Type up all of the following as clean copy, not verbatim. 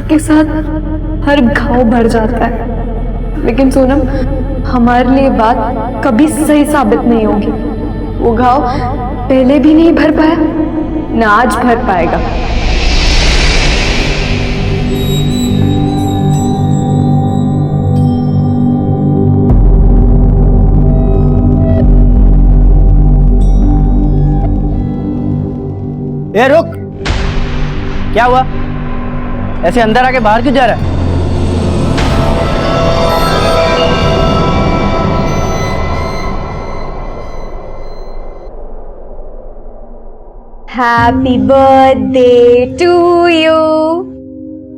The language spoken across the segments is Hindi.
के साथ हर घाव भर जाता है। लेकिन सोनम, हमारे लिए बात कभी सही साबित नहीं होगी। वो घाव पहले भी नहीं भर पाया, ना आज भर पाएगा। ए रुक, क्या हुआ? ऐसे अंदर आके बाहर क्यों जा रहा है? Happy birthday to you.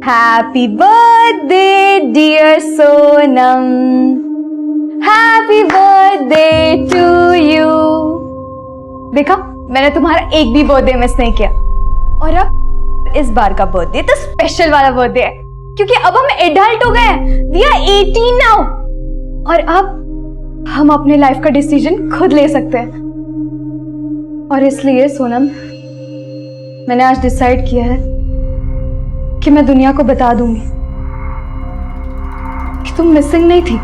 Happy birthday dear Sonam. Happy birthday to you. देखा, मैंने तुम्हारा एक भी बर्थडे मिस नहीं किया। और अब इस बार का बर्थडे तो स्पेशल वाला बर्थडे है, क्योंकि अब हम एडल्ट हो गए हैं। We are 18 now. और अब हम अपने लाइफ का डिसीजन खुद ले सकते हैं। और इसलिए सोनम, मैंने आज डिसाइड किया है कि मैं दुनिया को बता दूंगी कि तुम मिसिंग नहीं थी।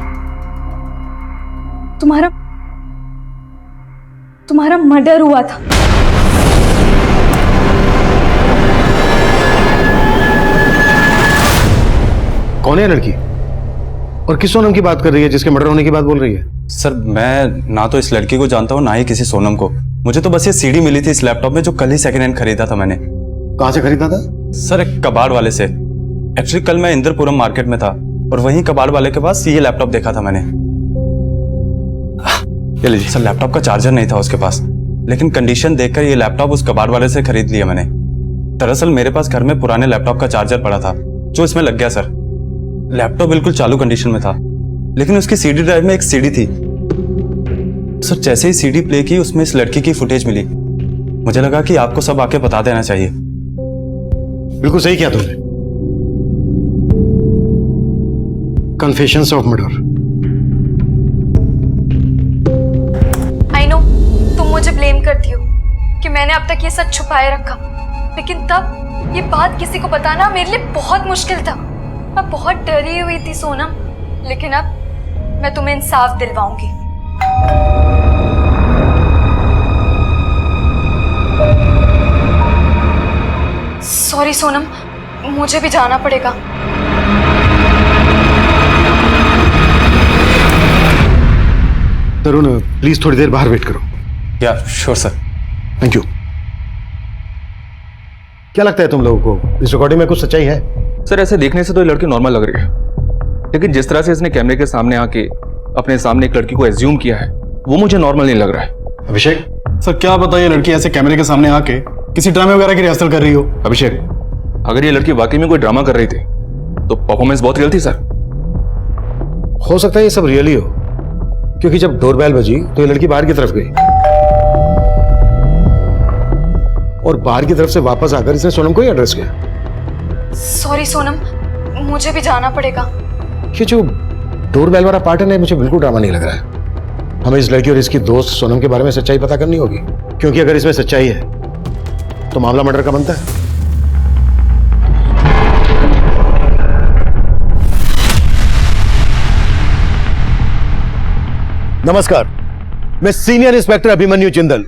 तुम्हारा मर्डर हुआ था। कौन है लड़की और किस सोनम की बात कर रही है जिसके मर्डर होने की बात बोल रही है? सर, मैं ना तो इस लड़की को जानता हूँ ना ही किसी सोनम को। मुझे तो बस ये सीडी मिली थी इस लैपटॉप में, जो कल ही सेकंड हैंड खरीदा था मैंने। कहाँ से खरीदा था? सर, एक कबाड़ वाले से। एक्चुअली कल मैं इंद्रपुरम मार्केट में था और वहीं कबाड़ वाले के पास ये लैपटॉप देखा था मैंने। ये लीजिए सर, लैपटॉप का चार्जर नहीं था उसके पास, लेकिन कंडीशन देखकर ये लैपटॉप उस कबाड़ वाले से खरीद लिया मैंने। दरअसल मेरे पास घर में पुराने लैपटॉप का चार्जर पड़ा था जो इसमें लग गया सर। लैपटॉप बिल्कुल चालू कंडीशन में था, लेकिन उसकी सीडी ड्राइव में एक सीडी थी। सर, जैसे ही सीडी प्ले की उसमें इस लड़की की फुटेज मिली। मुझे लगा कि आपको सब आके बता देना चाहिए। बिल्कुल सही किया तुमने। Confessions of murder. I know तुम मुझे ब्लेम करती हो कि मैंने अब तक ये सच छुपाए रखा, लेकिन तब ये बात किसी को बताना मेरे लिए बहुत मुश्किल था। मैं बहुत डरी हुई थी सोनम, लेकिन अब मैं तुम्हें इंसाफ दिलवाऊंगी। सॉरी सोनम, मुझे भी जाना पड़ेगा। तरुण, प्लीज थोड़ी देर बाहर वेट करो। या श्योर सर। Thank you. क्या लगता है तुम लोगों को, इस रिकॉर्डिंग में कुछ सच्चाई है? सर, ऐसे देखने से तो ये लड़की नॉर्मल लग रही है, लेकिन जिस तरह से इसने कैमरे के सामने आके अपने सामने एक लड़की को एज्यूम किया है, वो मुझे नॉर्मल नहीं लग रहा है। अभिषेक सर, क्या पता ये लड़की ऐसे कैमरे के सामने आके किसी ड्रामे वगैरह की रिहर्सल कर रही हो। अभिषेक, अगर ये लड़की वाकई में कोई ड्रामा कर रही थी तो परफॉर्मेंस बहुत रियल थी सर। हो सकता है ये सब रियल ही हो, क्योंकि जब डोरबेल बजी तो ये लड़की बाहर की तरफ गई और बाहर की तरफ से वापस आकर इसने सोनम को ही एड्रेस किया। सॉरी सोनम, मुझे भी जाना पड़ेगा। ये जो डोरबेल वाला पार्ट है ना, मुझे बिल्कुल ड्रामा नहीं लग रहा है। हमें इस लड़की और इसकी दोस्त सोनम के बारे में सच्चाई पता करनी होगी, क्योंकि अगर इसमें सच्चाई है तो मामला मर्डर का बनता है। नमस्कार, मैं senior inspector Abhimanyu Jindal,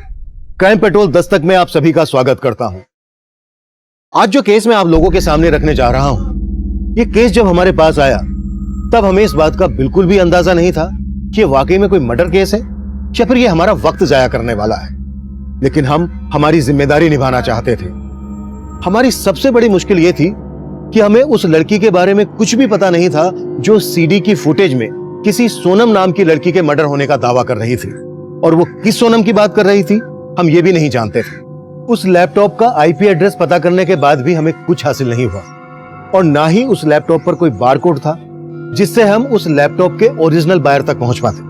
crime petrol Dastak में आप सभी का स्वागत करता हूं। आज जो केस मैं आप लोगों के सामने रखने जा रहा हूं, ये केस जब हमारे पास आया तब हमें इस बात का बिल्कुल भी अंदाजा नहीं था कि ये वाकई में कोई मर्डर केस है या फिर ये हमारा वक्त जाया करने वाला है। लेकिन हम हमारी जिम्मेदारी निभाना चाहते थे। हमारी सबसे बड़ी मुश्किल ये थी कि हमें उस लड़की के बारे में कुछ भी पता नहीं था जो सीडी की फुटेज में किसी सोनम नाम की लड़की के मर्डर होने का दावा कर रही थी। और वो किस सोनम की बात कर रही थी हम ये भी नहीं जानते थे। उस लैपटॉप का आईपी एड्रेस पता करने के बाद भी हमें कुछ हासिल नहीं हुआ, और ना ही उस लैपटॉप पर कोई बारकोड था जिससे हम उस लैपटॉप के ओरिजिनल बायर तक पहुंच पाते।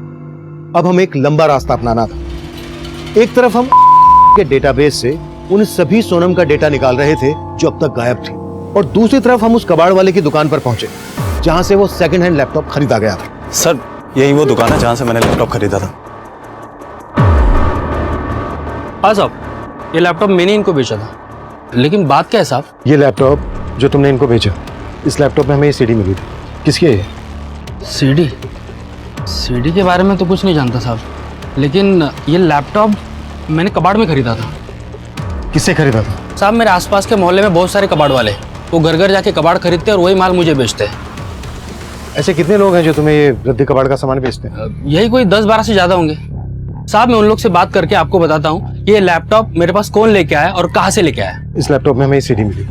अब हमें एक लंबा रास्ता अपनाना था। एक तरफ हम के डेटाबेस से उन सभी सोनम का डेटा निकाल रहे थे जो अब तक गायब थी, और दूसरी तरफ हम उस कबाड़ वाले की दुकान पर पहुंचे जहां से वो सेकंड हैंड लैपटॉप खरीदा गया था। सर, यही वो दुकान है जहां से मैंने लैपटॉप खरीदा था। हाँ साहब, ये लैपटॉप मैंने इनको बेचा था, लेकिन बात क्या है साहब? ये लैपटॉप जो तुमने इनको बेचा, इस लैपटॉप में हमें ये सीडी मिली थी, किसकी है ये? सीडी सीडी के बारे में तो कुछ नहीं जानता साहब, लेकिन ये लैपटॉप मैंने कबाड़ में खरीदा था। किससे खरीदा था? साहब मेरे आसपास के मोहल्ले में बहुत सारे कबाड़ वाले, वो घर घर जाके कबाड़ खरीदते हैं और वही माल मुझे बेचते हैं। ऐसे कितने लोग हैं जो तुम्हें ये रद्दी कबाड़ का सामान बेचते हैं? यही कोई 10-12 से ज़्यादा होंगे साहब। मैं उन लोग से बात करके आपको बताता हूँ ये लैपटॉप मेरे पास कौन लेके आया और कहाँ से लेके आया। इस लैपटॉप में हमें सीडी मिली,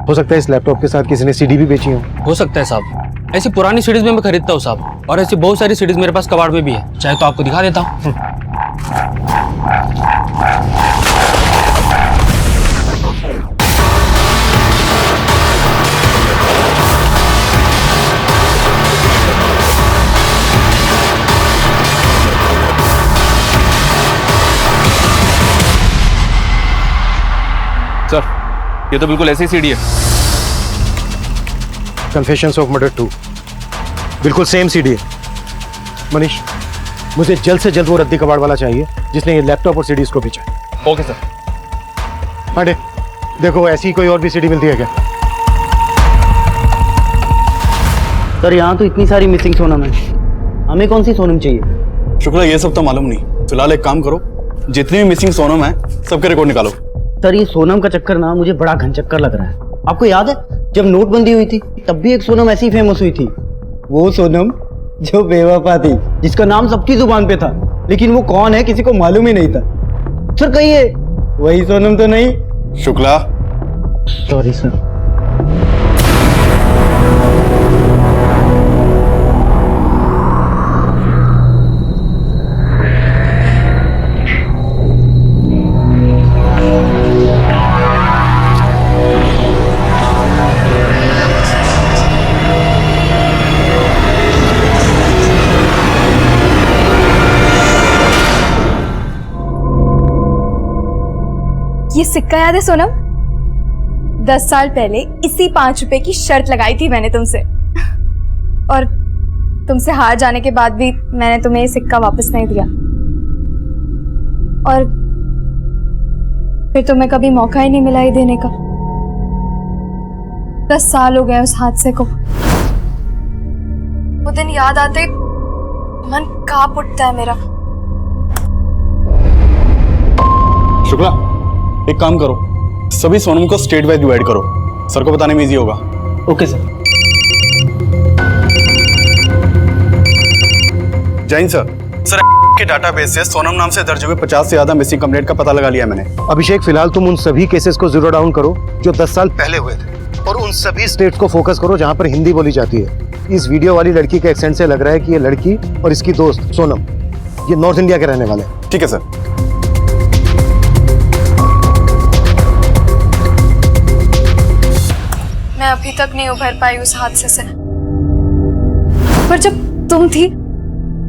हो सकता है इस लैपटॉप के साथ किसी ने सीडी भी बेची हो सकता है साहब। ऐसी पुरानी सीडीज में मैं खरीदता हूँ साहब, और ऐसी बहुत सारी सीडीज मेरे पास कबाड़ में भी है, चाहे तो आपको दिखा देता हूँ। सर ये तो बिल्कुल ऐसी सीडी है। कन्फेशंस ऑफ मर्डर 2, बिल्कुल सेम सीडी है। मनीष, मुझे जल्द से जल्द वो रद्दी कबाड़ वाला चाहिए जिसने ये लैपटॉप और सीडीज को बेचा है। Okay sir. अरे देखो, ऐसी कोई और भी सीडी मिलती है क्या? सर यहाँ तो इतनी सारी मिसिंग सोनम है, हमें कौन सी सोनम चाहिए? शुक्ला, ये सब तो मालूम नहीं। फिलहाल एक काम करो, जितनी भी मिसिंग सोनम है सबके रिकॉर्ड निकालो। सर ये सोनम का चक्कर ना मुझे बड़ा घन चक्कर लग रहा है। आपको याद है जब नोटबंदी हुई थी तब भी एक सोनम ऐसी फेमस हुई थी, वो सोनम जो बेवफा थी, जिसका नाम सबकी जुबान पे था, लेकिन वो कौन है किसी को मालूम ही नहीं था। सर कहिए वही सोनम तो नहीं? Shukla, sorry sir. ये सिक्का याद है सोनम? 10 साल पहले इसी 5 रुपए की शर्त लगाई थी मैंने तुमसे, और तुमसे हार जाने के बाद भी मैंने तुम्हें ये सिक्का वापस नहीं दिया, और फिर तुम्हें कभी मौका ही नहीं मिला ये देने का। 10 साल हो गए उस हादसे को। वो दिन याद आते मन कांप उठता है मेरा। शुक्ला, एक काम करो, सभी सोनम को स्टेट वाइज डिवाइड करो, सर को बताने में इजी होगा। Okay sir. जैन सर, के डाटाबेस से सोनम नाम से दर्ज हुए 50 से ज्यादा मिसिंग कंप्लेंट का पता लगा लिया मैंने। अभिषेक, फिलहाल तुम उन सभी केसेस को जीरो डाउन करो जो 10 साल पहले हुए थे, और उन सभी स्टेट्स को फोकस करो जहां पर हिंदी बोली जाती है। इस वीडियो वाली लड़की के एक्सेंट से लग रहा है कि ये लड़की और इसकी दोस्त सोनम ये नॉर्थ इंडिया के रहने वाले हैं। ठीक है सर। मैं अभी तक नहीं उभर पाई उस हादसे से, पर जब तुम थी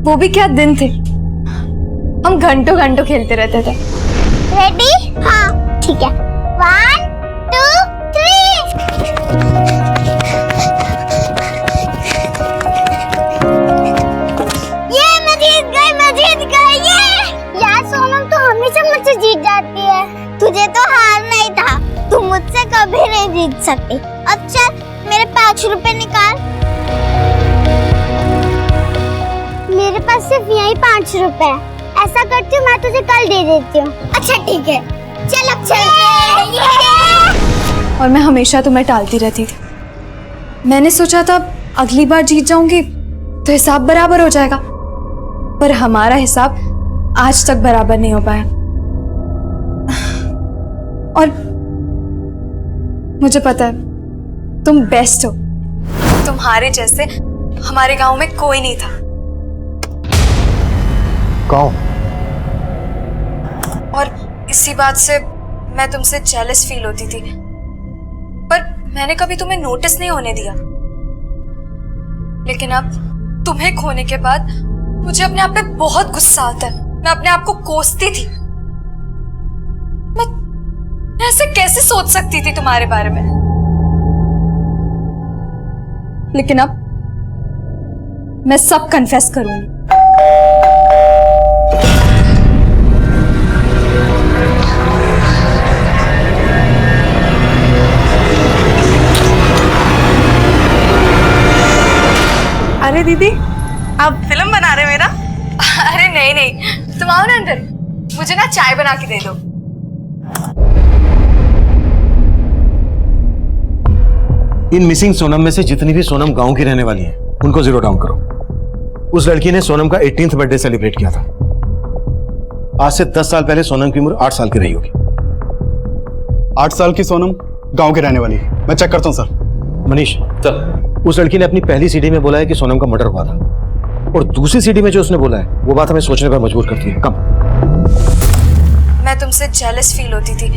वो भी क्या दिन थे। हम घंटों घंटों खेलते रहते थे। रेडी? हाँ ठीक है। 1 2 3। ये मैं जीत गई ये। यार सोनम तो हमेशा मुझसे जीत जाती है, तुझे तो हार नहीं था, तू मुझसे कभी नहीं जीत सकती। अब चल मेरे 5 रुपए निकाल। मेरे पास सिर्फ यही 5 रुपए है, ऐसा करती हूँ मैं तुझे कल दे देती हूँ। अच्छा ठीक है, चल अब चल। और मैं हमेशा तुम्हें टालती रहती थी। मैंने सोचा था अगली बार जीत जाऊंगी तो हिसाब बराबर हो जाएगा, पर हमारा हिसाब आज तक बराबर नहीं हो पाया। और मुझे पता है तुम बेस्ट हो, तुम्हारे जैसे हमारे गांव में कोई नहीं था। कौन? और इसी बात से मैं तुमसे जेलस फील होती थी, पर मैंने कभी तुम्हें नोटिस नहीं होने दिया। लेकिन अब तुम्हें खोने के बाद मुझे अपने आप पे बहुत गुस्सा आता है। मैं अपने आप को कोसती थी। मैं ऐसे कैसे सोच सकती थी तुम्हारे बारे में। लेकिन अब मैं सब कन्फेस करूंगी। अरे दीदी, आप फिल्म बना रहे मेरा? अरे नहीं नहीं, तुम आओ ना अंदर, मुझे ना चाय बना के दे दो। इन मिसिंग सोनम में से जितनी भी सोनम गांव की रहने वाली हैं, उनको जीरो डाउन करो। उस लड़की ने सोनम का 18th बर्थडे सेलिब्रेट किया था। आज से 10 साल पहले सोनम की उम्र 8 साल की रही होगी। 8 साल की सोनम गांव की रहने वाली है। मैं चेक करता हूँ सर। मनीष, सर, उस लड़की ने अपनी पहली सीडी में बोला है कि सोनम का मर्डर हुआ था, और दूसरी सीडी में जो उसने बोला है वो बात हमें सोचने पर मजबूर करती है। कम। मैं तुमसे जेलस फील होती थी,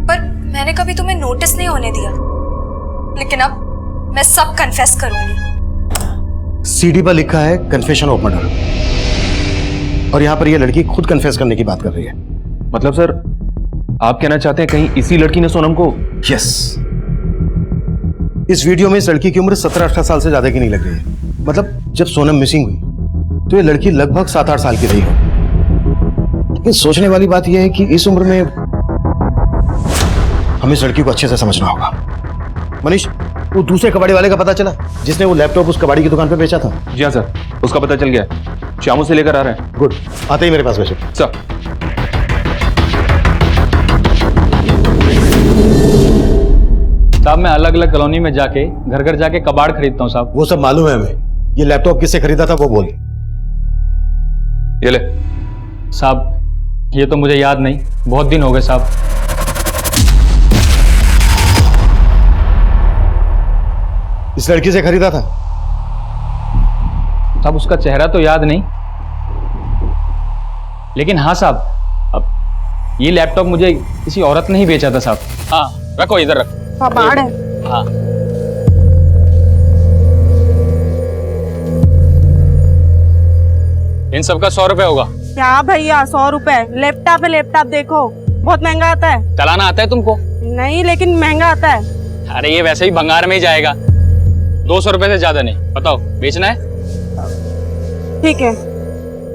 पर मैंने कभी तुम्हें नोटिस नहीं होने दिया, लेकिन अब मैं सब कन्फेस करूंगी। सीडी पर लिखा है कन्फेशन ऑफ मर्डर, और यहाँ पर यह लड़की खुद कन्फेस करने की बात कर रही है। मतलब सर, आप कहना चाहते हैं कहीं इसी लड़की ने सोनम को? यस। इस वीडियो में इस लड़की की उम्र 17-18 साल से ज्यादा की नहीं लग रही है। मतलब जब सोनम मिसिंग हुई तो ये लड़की लगभग 7-8 साल की रही हो। लेकिन सोचने वाली बात यह है कि इस उम्र में हमें इस लड़की को अच्छे से समझना होगा। मनीष, वो दूसरे कबाड़ी वाले का पता चला जिसने वो लैपटॉप उस कबाड़ी की दुकान पे बेचा था? जी हाँ सर, उसका पता चल गया है। श्यामू से लेकर आ रहे हैं। गुड, आते ही मेरे पास भेजो। सर, साहब मैं अलग अलग कॉलोनी में जाके घर घर जाके कबाड़ खरीदता हूँ साहब। वो सब मालूम है हमें। ये लैपटॉप किससे खरीदा था वो बोल। ये ले। साहब ये तो मुझे याद नहीं, बहुत दिन हो गए साहब। इस लड़की से खरीदा था? साहब उसका चेहरा तो याद नहीं, लेकिन हाँ साहब, अब ये लैपटॉप मुझे किसी औरत ने ही बेचा था साहब। हाँ रखो, इधर रखो। कबाड़ है। हाँ इन सबका 100 रुपए होगा। क्या भैया 100 रुपए? लैपटॉप है, लैपटॉप देखो बहुत महंगा आता है। चलाना आता है तुमको? नहीं, लेकिन महंगा आता है। अरे ये वैसे ही भंगार में ही जाएगा, 200 रुपए से ज्यादा नहीं। बताओ बेचना है? ठीक है।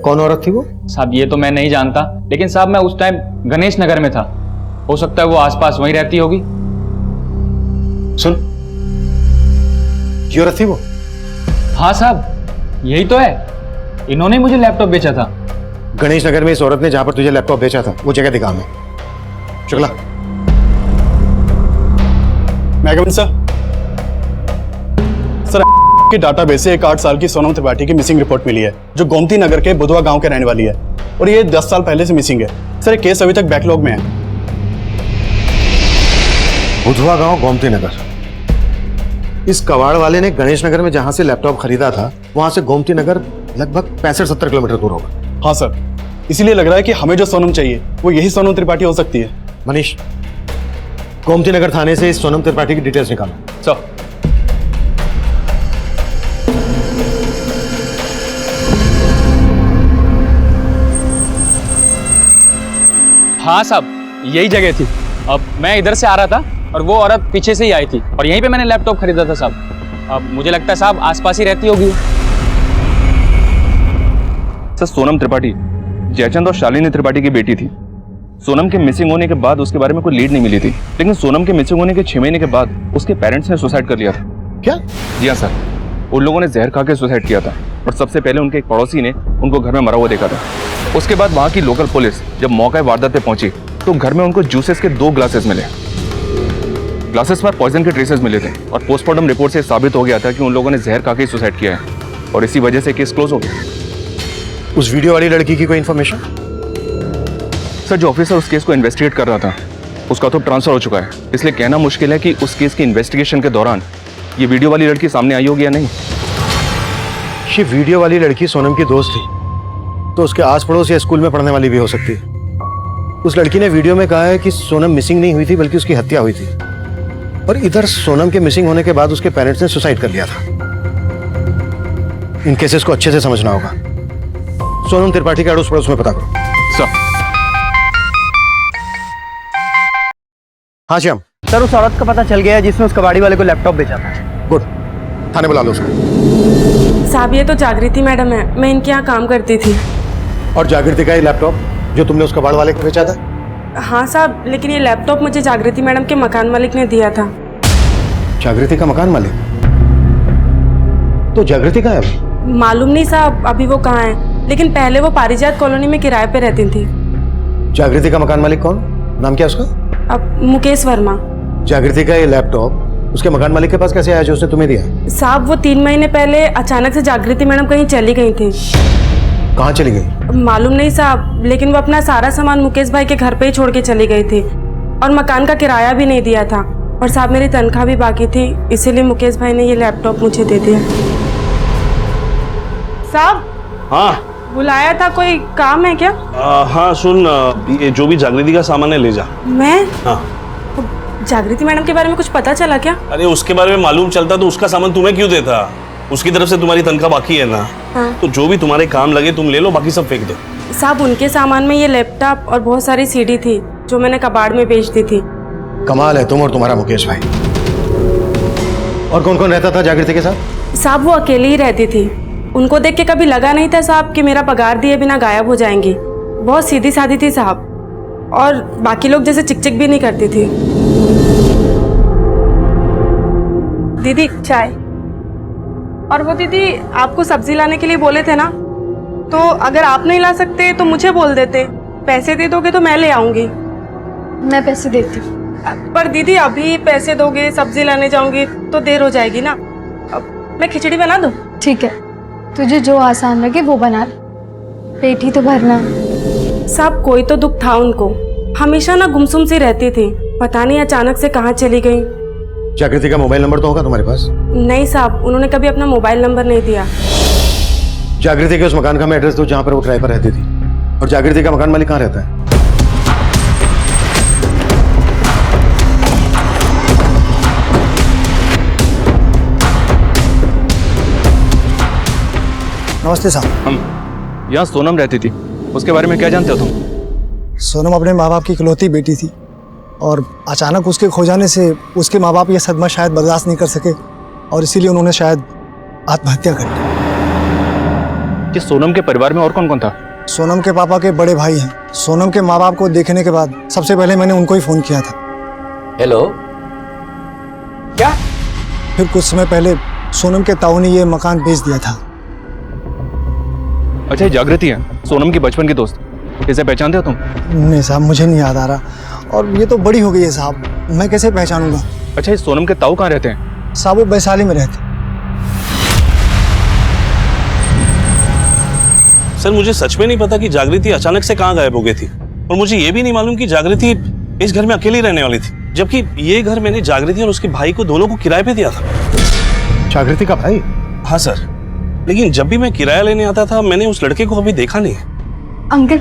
कौन औरत थी वो? साहब ये तो मैं नहीं जानता, लेकिन साहब मैं उस टाइम गणेश नगर में था, हो सकता है वो आसपास वहीं रहती होगी। सुन, ये औरत थी वो? हाँ साहब यही तो है, इन्होंने मुझे लैपटॉप बेचा था। गणेश नगर में इस औरत ने जहां पर तुझे लैपटॉप बेचा था वो जगह दिखा हमें। शुक्ला। मैगम सर, की डाटाबेस से एक 8 साल की सोनम त्रिपाठी की मिसिंग रिपोर्ट मिली है, जो गोमती नगर के बुधवा गांव के रहने वाली है, और ये 10 साल पहले से मिसिंग है। सर ये केस अभी तक बैकलॉग में है। बुधवा गांव, गोमती नगर। इस कबाड़ वाले ने गणेश नगर में जहां से लैपटॉप खरीदा था वहां से गोमती नगर लगभग 65-70 किलोमीटर दूर होगा। हाँ सर, इसीलिए लग रहा है कि हमें जो सोनम चाहिए वो यही सोनम त्रिपाठी हो सकती है। मनीष, गोमती नगर थाने से इस सोनम त्रिपाठी की डिटेल्स निकालो। सर। हाँ साहब यही जगह थी। अब मैं इधर से आ रहा था और वो औरत पीछे से ही आई थी, और यहीं पे मैंने लैपटॉप खरीदा था साहब। अब मुझे लगता है साहब आसपास ही रहती होगी। सर सोनम त्रिपाठी जयचंद और शालिनी त्रिपाठी की बेटी थी। सोनम के मिसिंग होने के बाद उसके बारे में कोई लीड नहीं मिली थी, लेकिन सोनम के मिसिंग होने के 6 महीने के बाद उसके पेरेंट्स ने सुसाइड कर लिया था। क्या? जी हाँ सर, उन लोगों ने जहर खा के सुसाइड किया था, और सबसे पहले उनके एक पड़ोसी ने उनको घर में मरा हुआ देखा था। उसके बाद वहाँ की लोकल पुलिस जब मौका वारदात पे पहुंची तो घर में उनको जूसेस के 2 ग्लासेस मिले। ग्लासेस पर पॉइजन के ट्रेसेस मिले थे, और पोस्टमार्टम रिपोर्ट से साबित हो गया था कि उन लोगों ने जहर खा के सुसाइड किया है, और इसी वजह से केस क्लोज हो गया। उस वीडियो वाली लड़की की कोई इंफॉर्मेशन? सर जो ऑफिसर उस केस को इन्वेस्टिगेट कर रहा था उसका तो ट्रांसफर हो चुका है, इसलिए कहना मुश्किल है कि उस केस की इन्वेस्टिगेशन के दौरान ये वीडियो वाली लड़की सामने आई होगी या नहीं। ये वीडियो वाली लड़की सोनम की दोस्त थी, तो उसके आस पड़ोस या स्कूल में पढ़ने वाली भी हो सकती है। उस लड़की ने वीडियो में कहा है कि सोनम मिसिंग नहीं हुई थी बल्कि उसकी हत्या हुई थी, और इधर सोनम के मिसिंग होने के बाद उसके पेरेंट्स ने सुसाइड कर लिया था। इन केसेस को अच्छे से समझना होगा। सोनम त्रिपाठी के अड़ोस पड़ोस में पता करो। सर। हाँ श्याम। सर उस औरत का पता चल गया है जिसने उस कबाड़ी वाले को लैपटॉप बेचा था। गुड, थाने बुला लो उसको। साहब ये तो जागृति मैडम है, मैं इनके यहाँ काम करती थी। और जागृति का ये लैपटॉप जो तुमने उस कबाड़ वाले को बेचा था? हाँ साहब, लेकिन ये लैपटॉप मुझे जागृति मैडम के मकान मालिक ने दिया था। जागृति का मकान मालिक? तो जागृति कहाँ है अभी? मालूम नहीं साहब अभी वो कहाँ है, लेकिन पहले वो पारिजात कॉलोनी में किराए पे रहती थी। जागृति का मकान मालिक कौन? नाम क्या उसका? अब मुकेश वर्मा। जागृति का ये लैपटॉप उसके मकान मालिक के पास कैसे आया जो उसने तुम्हें दिया? साहब वो 3 महीने पहले अचानक से जागृति मैडम कहीं चली गई थी। कहाँ चली गई? मालूम नहीं साहब, लेकिन वो अपना सारा सामान मुकेश भाई के घर पे ही छोड़ के चली गई थी और मकान का किराया भी नहीं दिया था। और साहब मेरी तनख्वाह भी बाकी थी, इसीलिए मुकेश भाई ने ये लैपटॉप मुझे दे दिया। साहब हाँ बुलाया था, कोई काम है क्या? हाँ सुन, ये जो भी जागृति का सामान है ले जा। मैं? हाँ। जागृति मैडम के बारे में कुछ पता चला क्या? अरे उसके बारे में मालूम चलता तो उसका सामान तुम्हें क्यों देता? उसकी तरफ से तुम्हारी तनख्वाह बाकी है ना। हाँ। तो जो भी तुम्हारे काम लगे तुम ले लो, बाकी सब फेंक दो। साहब उनके सामान में ये लैपटॉप और बहुत सारी सीडी थी जो मैंने कबाड़ में बेच दी थी। कमाल है तुम और तुम्हारा मुकेश भाई। और कौन कौन रहता था जागृति के साथ? साहब वो अकेली ही रहती थी। उनको देख के कभी लगा नहीं था साहब कि मेरा पगार दिए बिना गायब हो जाएंगी। बहुत सीधी सादी थी साहब, और बाकी लोग जैसे चिकचिक भी नहीं करती थी। दीदी चाय। और वो दीदी आपको सब्जी लाने के लिए बोले थे ना, तो अगर आप नहीं ला सकते तो मुझे बोल देते। पैसे दे दोगे तो मैं ले आऊंगी। मैं पैसे देती हूँ। पर दीदी अभी पैसे दोगे सब्जी लाने जाऊंगी तो देर हो जाएगी ना। अब मैं खिचड़ी बना दूं? ठीक है, तुझे जो आसान लगे वो बना ले, पेट ही तो भरना। साहब कोई तो दुख था उनको, हमेशा ना गुमसुम सी रहती थी, पता नहीं अचानक से कहाँ चली गई। जागृति का मोबाइल नंबर तो होगा तुम्हारे पास? नहीं साहब, उन्होंने कभी अपना मोबाइल नंबर नहीं दिया। जागृति के उस मकान का मैं एड्रेस दो जहाँ पर वो किराए पर रहती थी। और जागृति का मकान मालिक कहाँ रहता है? नमस्ते साहब। हम यहाँ सोनम रहती थी, उसके बारे में क्या जानते हो तुम? सोनम अपने माँ बाप की इकलौती बेटी थी और अचानक उसके खो जाने से उसके माँ बाप ये सदमा शायद बर्दाश्त नहीं कर सके और इसीलिए उन्होंने शायद आत्महत्या कर ली। कि सोनम के परिवार में और कौन कौन था? सोनम के पापा के बड़े भाई हैं। सोनम के माँ बाप को देखने के बाद सबसे पहले मैंने उनको ही फ़ोन किया था। हेलो, क्या? फिर कुछ समय पहले सोनम के ताऊ ने ये मकान बेच दिया था। अच्छा, ये जागृति है सोनम की बचपन की दोस्त, इसे पहचानते हो तुम? नहीं साहब, मुझे नहीं याद आ रहा, और ये तो बड़ी हो गई है साहब, मैं कैसे पहचानूंगा। अच्छा, ये सोनम के ताऊ कहाँ रहते हैं? साहब वो वैशाली में रहते। सर मुझे सच में नहीं पता कि जागृति अचानक से कहाँ गायब हो गई थी, और मुझे ये भी नहीं मालूम कि जागृति इस घर में अकेली रहने वाली थी, जबकि ये घर मैंने जागृति और उसके भाई को दोनों को किराए पे दिया था। जागृति का भाई? हाँ सर, लेकिन जब भी मैं किराया लेने आता था मैंने उस लड़के को कभी देखा नहीं। अंकल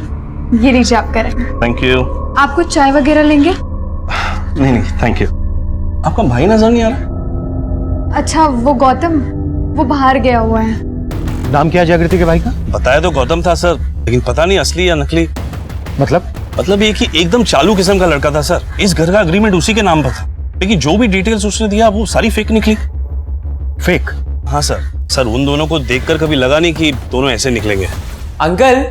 ये लीजिए आप करें। Thank you. आपको चाय वगैरह लेंगे? नहीं थैंक यू। आपका भाई नजर नहीं आ रहा? अच्छा वो गौतम, वो बाहर गया हुआ है। नाम क्या है जागृति के भाई का? बताया तो गौतम था सर, लेकिन पता नहीं असली या नकली। मतलब ये कि एकदम चालू किस्म का लड़का था सर। इस घर का एग्रीमेंट उसी के नाम पर था, लेकिन जो भी डिटेल्स उसने दिया वो सारी फेक निकली। फेक? हाँ सर। सर उन दोनों को देखकर कभी लगा नहीं कि दोनों ऐसे निकलेंगे। अंकल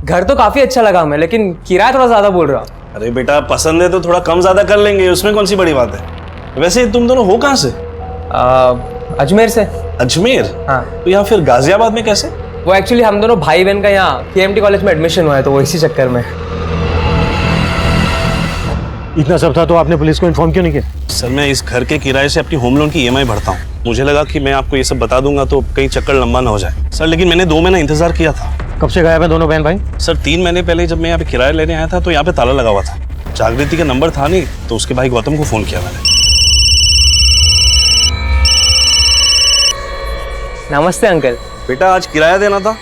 घर तो काफी अच्छा लगा हमें, लेकिन किराया थोड़ा ज्यादा बोल रहा। अरे बेटा पसंद है तो थोड़ा कम ज्यादा कर लेंगे, उसमें कौन सी बड़ी बात है। वैसे तुम दोनों हो कहाँ से? अजमेर से। अजमेर? हाँ। तो यहाँ फिर गाजियाबाद में कैसे? वो एक्चुअली हम दोनों भाई बहन का यहाँ KMT कॉलेज में एडमिशन हुआ है, तो वो इसी चक्कर में। इतना सब था तो आपने पुलिस को इन्फॉर्म क्यों नहीं किया? सर मैं इस घर के किराए से अपनी होम लोन की EMI भरता हूँ। मुझे लगा कि मैं आपको ये सब बता दूंगा तो कहीं चक्कर लंबा ना हो जाए सर, लेकिन मैंने 2 महीना इंतजार किया था। कब से गायब है दोनों बहन भाई? सर 3 महीने पहले जब मैं यहाँ पे किराया लेने आया था तो यहाँ पे ताला लगा हुआ था। जागृति का नंबर था नहीं, तो उसके भाई गौतम को फोन किया मैंने। नमस्ते अंकल। बेटा आज किराया देना था।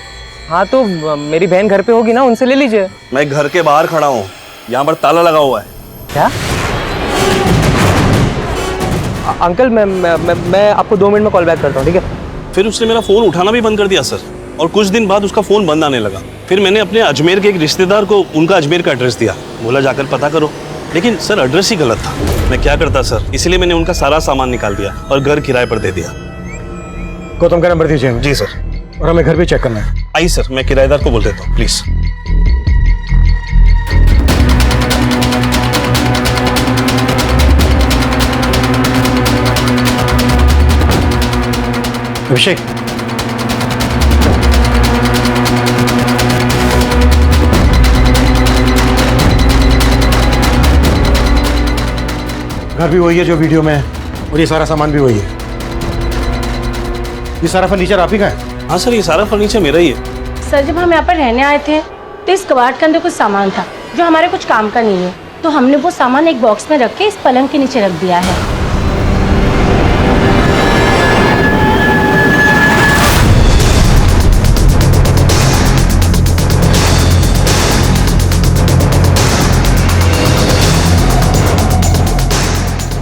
हाँ तो मेरी बहन घर पे होगी ना, उनसे ले लीजिए। मैं घर के बाहर खड़ा हूँ, यहाँ पर ताला लगा हुआ है। क्या? अंकल मैं आपको 2 मिनट में कॉल बैक करता हूँ, ठीक है? फिर उसने मेरा फोन उठाना भी बंद कर दिया सर, और कुछ दिन बाद उसका फोन बंद आने लगा। फिर मैंने अपने अजमेर के एक रिश्तेदार को उनका अजमेर का एड्रेस दिया, बोला जाकर पता करो, लेकिन सर एड्रेस ही गलत था। मैं क्या करता सर, इसलिए मैंने उनका सारा सामान निकाल दिया और घर किराए पर दे दिया। गौतम का नंबर दीजिए। जी सर। और हमें घर भी चेक करना है। आई सर, मैं किराएदार को बोल देता हूँ प्लीज। अभिषेक, घर भी वही है जो वीडियो में है और ये सारा सामान भी वही है। ये सारा फर्नीचर आप ही का है? हाँ सर, ये सारा फर्नीचर मेरा ही है। सर जब हम यहाँ पर रहने आए थे तो इस कबाड़ के अंदर कुछ सामान था जो हमारे कुछ काम का नहीं है, तो हमने वो सामान एक बॉक्स में रख के इस पलंग के नीचे रख दिया है।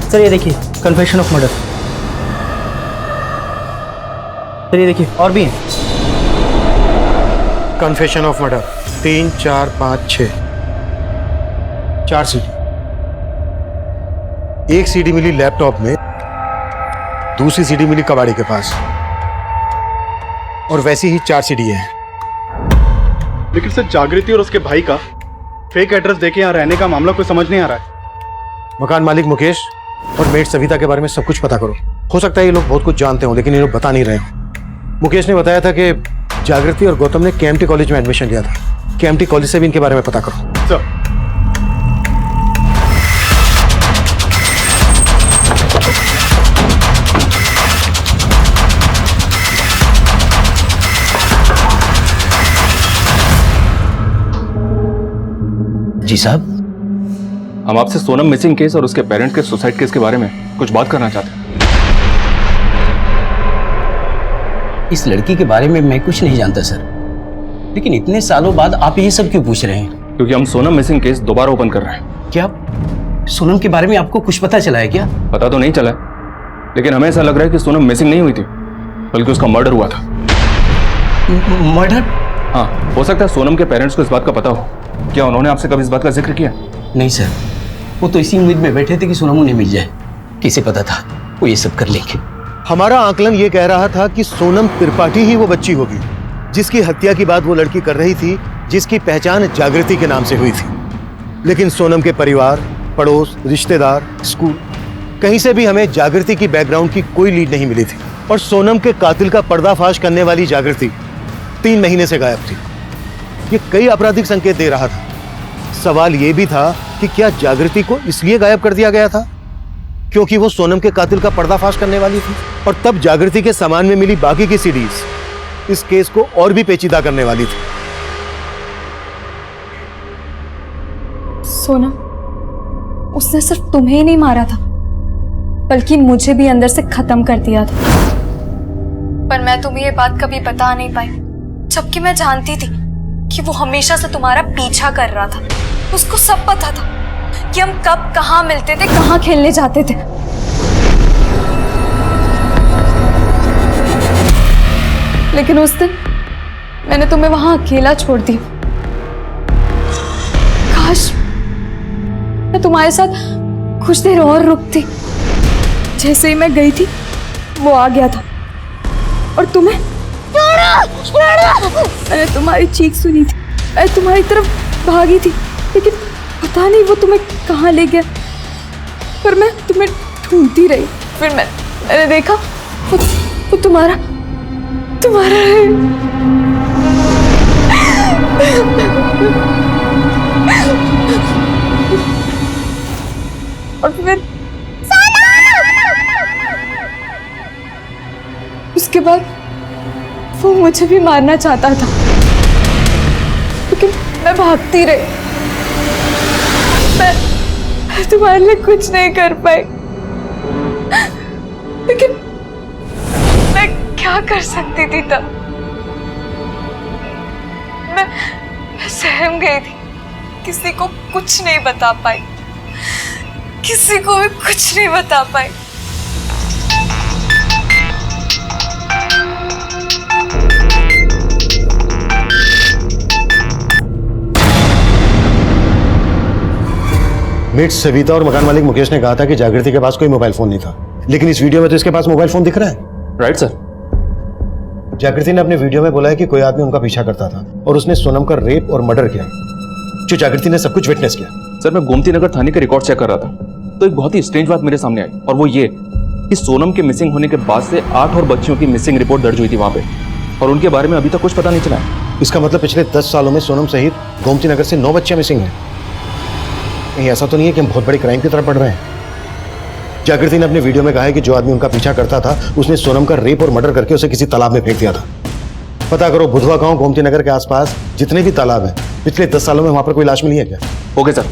सर ये देखिए, कन्फेशन ऑफ मर्डर। सर ये देखिए, और भी हैं। Confession of murder 3, 4, 5, 6 4 CD. एक सीडी मिली लैपटॉप में, दूसरी सीडी मिली कबाड़ी के पास, और वैसी ही 4 सीडी है। लेकिन सर जागृति और उसके भाई का फेक एड्रेस देके यहाँ रहने का मामला कोई समझ नहीं आ रहा है। मकान मालिक मुकेश और मेड सविता के बारे में सब कुछ पता करो। हो सकता है ये लोग बहुत कुछ जानते हो लेकिन ये लोग बता नहीं रहे हो। मुकेश ने बताया था कि जागृति और गौतम ने केएमटी कॉलेज में एडमिशन लिया था। केएमटी कॉलेज से भी इनके बारे में पता करो। सर जी साहब, हम आपसे सोनम मिसिंग केस और उसके पेरेंट्स के सुसाइड केस के बारे में कुछ बात करना चाहते हैं। इस लड़की के बारे में मैं कुछ नहीं जानता सर, लेकिन इतने सालों बाद आप ये सब क्यों पूछ रहे हैं? क्योंकि हम सोनम मिसिंग केस दोबारा ओपन कर रहे हैं। क्या सोनम के बारे में आपको कुछ पता चला है क्या? पता तो नहीं चला है, लेकिन हमें ऐसा लग रहा है कि सोनम मिसिंग नहीं हुई थी बल्कि उसका मर्डर हुआ था। मर्डर? हाँ, हो सकता है सोनम के पेरेंट्स को इस बात का पता हो। क्या उन्होंने आपसे कभी इस बात का जिक्र किया? नहीं सर, वो तो इसी उम्मीद में बैठे थे कि सोनम उन्हें मिल जाए। किसे पता था वो ये सब कर लेंगे। हमारा आकलन ये कह रहा था कि सोनम त्रिपाठी ही वो बच्ची होगी जिसकी हत्या की बात वो लड़की कर रही थी, जिसकी पहचान जागृति के नाम से हुई थी। लेकिन सोनम के परिवार, पड़ोस, रिश्तेदार, स्कूल, कहीं से भी हमें जागृति की बैकग्राउंड की कोई लीड नहीं मिली थी। और सोनम के कातिल का पर्दाफाश करने वाली जागृति 3 महीने से गायब थी। ये कई आपराधिक संकेत दे रहा था। सवाल ये भी था कि क्या जागृति को इसलिए गायब कर दिया गया था क्योंकि वो सोनम के कातिल का पर्दाफाश करने वाली थी, और तब जागृति के सामान में मिली बाकी की सीडीज इस केस को और भी पेचीदा करने वाली थी। सोनम, उसने सिर्फ तुम्हें ही नहीं मारा था बल्कि मुझे भी अंदर से खत्म कर दिया था, पर मैं तुम्हें ये बात कभी बता नहीं पाई, जबकि मैं जानती थी कि वो हमेशा से तुम्हारा पीछा कर रहा था। उसको सब पता था कि हम कब कहाँ मिलते थे, कहाँ खेलने जाते थे। लेकिन उस दिन मैंने तुम्हें वहां अकेला छोड़ दिया। काश मैं तुम्हारे साथ कुछ देर और रुकती। जैसे ही मैं गई थी वो आ गया था और तुम्हें मैंने तुम्हारी चीख सुनी थी, मैं तुम्हारी तरफ भागी थी, लेकिन पता नहीं वो तुम्हें कहाँ ले गया। पर मैं तुम्हें ढूंढती रही, फिर मैंने देखा वो तुम्हारा है। और फिर उसके बाद वो मुझे भी मारना चाहता था, लेकिन मैं भागती रही। मैं तुम्हारे लिए कुछ नहीं कर पाई, लेकिन मैं क्या कर सकती थी तब? मैं सहम गई थी, किसी को कुछ नहीं बता पाई, किसी को भी कुछ नहीं बता पाई। मेट सविता और मकान मालिक मुकेश ने कहा था कि जागृति के पास कोई मोबाइल फोन नहीं था, लेकिन इस वीडियो में तो इसके पास मोबाइल फोन दिख रहा है। Right sir. जागृति ने अपने वीडियो में बोला है कि कोई आदमी उनका पीछा करता था और उसने सोनम का रेप और मर्डर किया, जो जागृति ने सब कुछ विटनेस किया। सर, मैं गोमती नगर थाने के रिकॉर्ड चेक कर रहा था तो एक बहुत ही स्ट्रेंज बात मेरे सामने आई, और वो ये कि सोनम के मिसिंग होने के बाद से 8 और बच्चियों की मिसिंग रिपोर्ट दर्ज हुई थी वहां पे, और उनके बारे में अभी तक कुछ पता नहीं चला है। इसका मतलब पिछले 10 सालों में सोनम सहित गोमती नगर से 9 बच्चियां मिसिंग हैं। कहीं ऐसा तो नहीं है कि हम बहुत बड़ी क्राइम की तरफ बढ़ रहे हैं? जागृति ने अपने वीडियो में कहा है कि जो आदमी उनका पीछा करता था उसने सोनम का रेप और मर्डर करके उसे किसी तालाब में फेंक दिया था। पता करो बुधवा गांव गोमती नगर के आसपास जितने भी तालाब हैं पिछले 10 सालों में वहां पर कोई लाश मिली है क्या? Okay sir.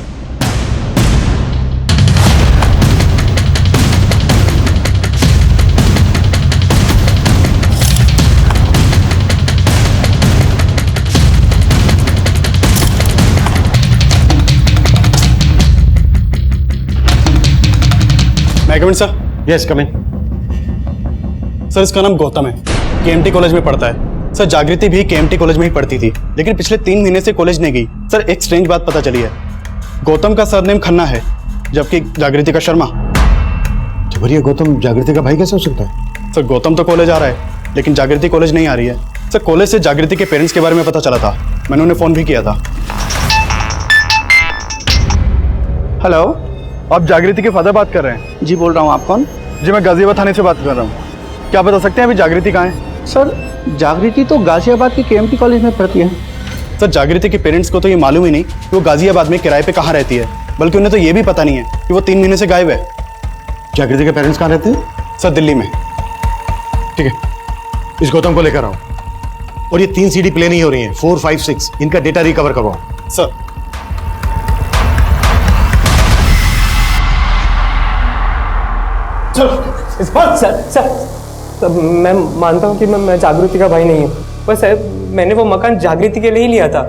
मैकमिन sir. Yes come in. Sir इसका नाम गौतम है, केएमटी कॉलेज में पढ़ता है। सर जागृति भी केएमटी कॉलेज में ही पढ़ती थी, लेकिन पिछले 3 महीने से कॉलेज नहीं गई। सर एक स्ट्रेंज बात पता चली है, गौतम का सरनेम खन्ना है जबकि जागृति का शर्मा। जबर ये गौतम जागृति का भाई कैसे हो सकता है? सर गौतम तो कॉलेज आ रहा है लेकिन जागृति कॉलेज नहीं आ रही है। सर कॉलेज से जागृति के पेरेंट्स के बारे में पता चला था, मैंने उन्हें फोन भी किया था। हेलो, आप जागृति के फादर बात कर रहे हैं? जी बोल रहा हूँ। आप कौन? जी मैं गाजियाबाद थाने से बात कर रहा हूँ। क्या बता सकते हैं अभी जागृति कहाँ है? सर जागृति तो गाजियाबाद की केएमटी कॉलेज में पढ़ती है। सर जागृति के पेरेंट्स को तो ये मालूम ही नहीं कि वो गाजियाबाद में किराए पे कहाँ रहती है, बल्कि उन्हें तो ये भी पता नहीं है कि वो 3 महीने से गायब है। जागृति के पेरेंट्स कहाँ रहते हैं? सर दिल्ली में। ठीक है, इस गौतम को लेकर आओ और ये 3 सीडी प्ले नहीं हो रही हैं, 4, 5, 6 इनका डेटा रिकवर करवाओ। सर सर मैं मानता हूँ कि मैं जागृति का भाई नहीं हूँ, पर सर मैंने वो मकान जागृति के लिए ही लिया था।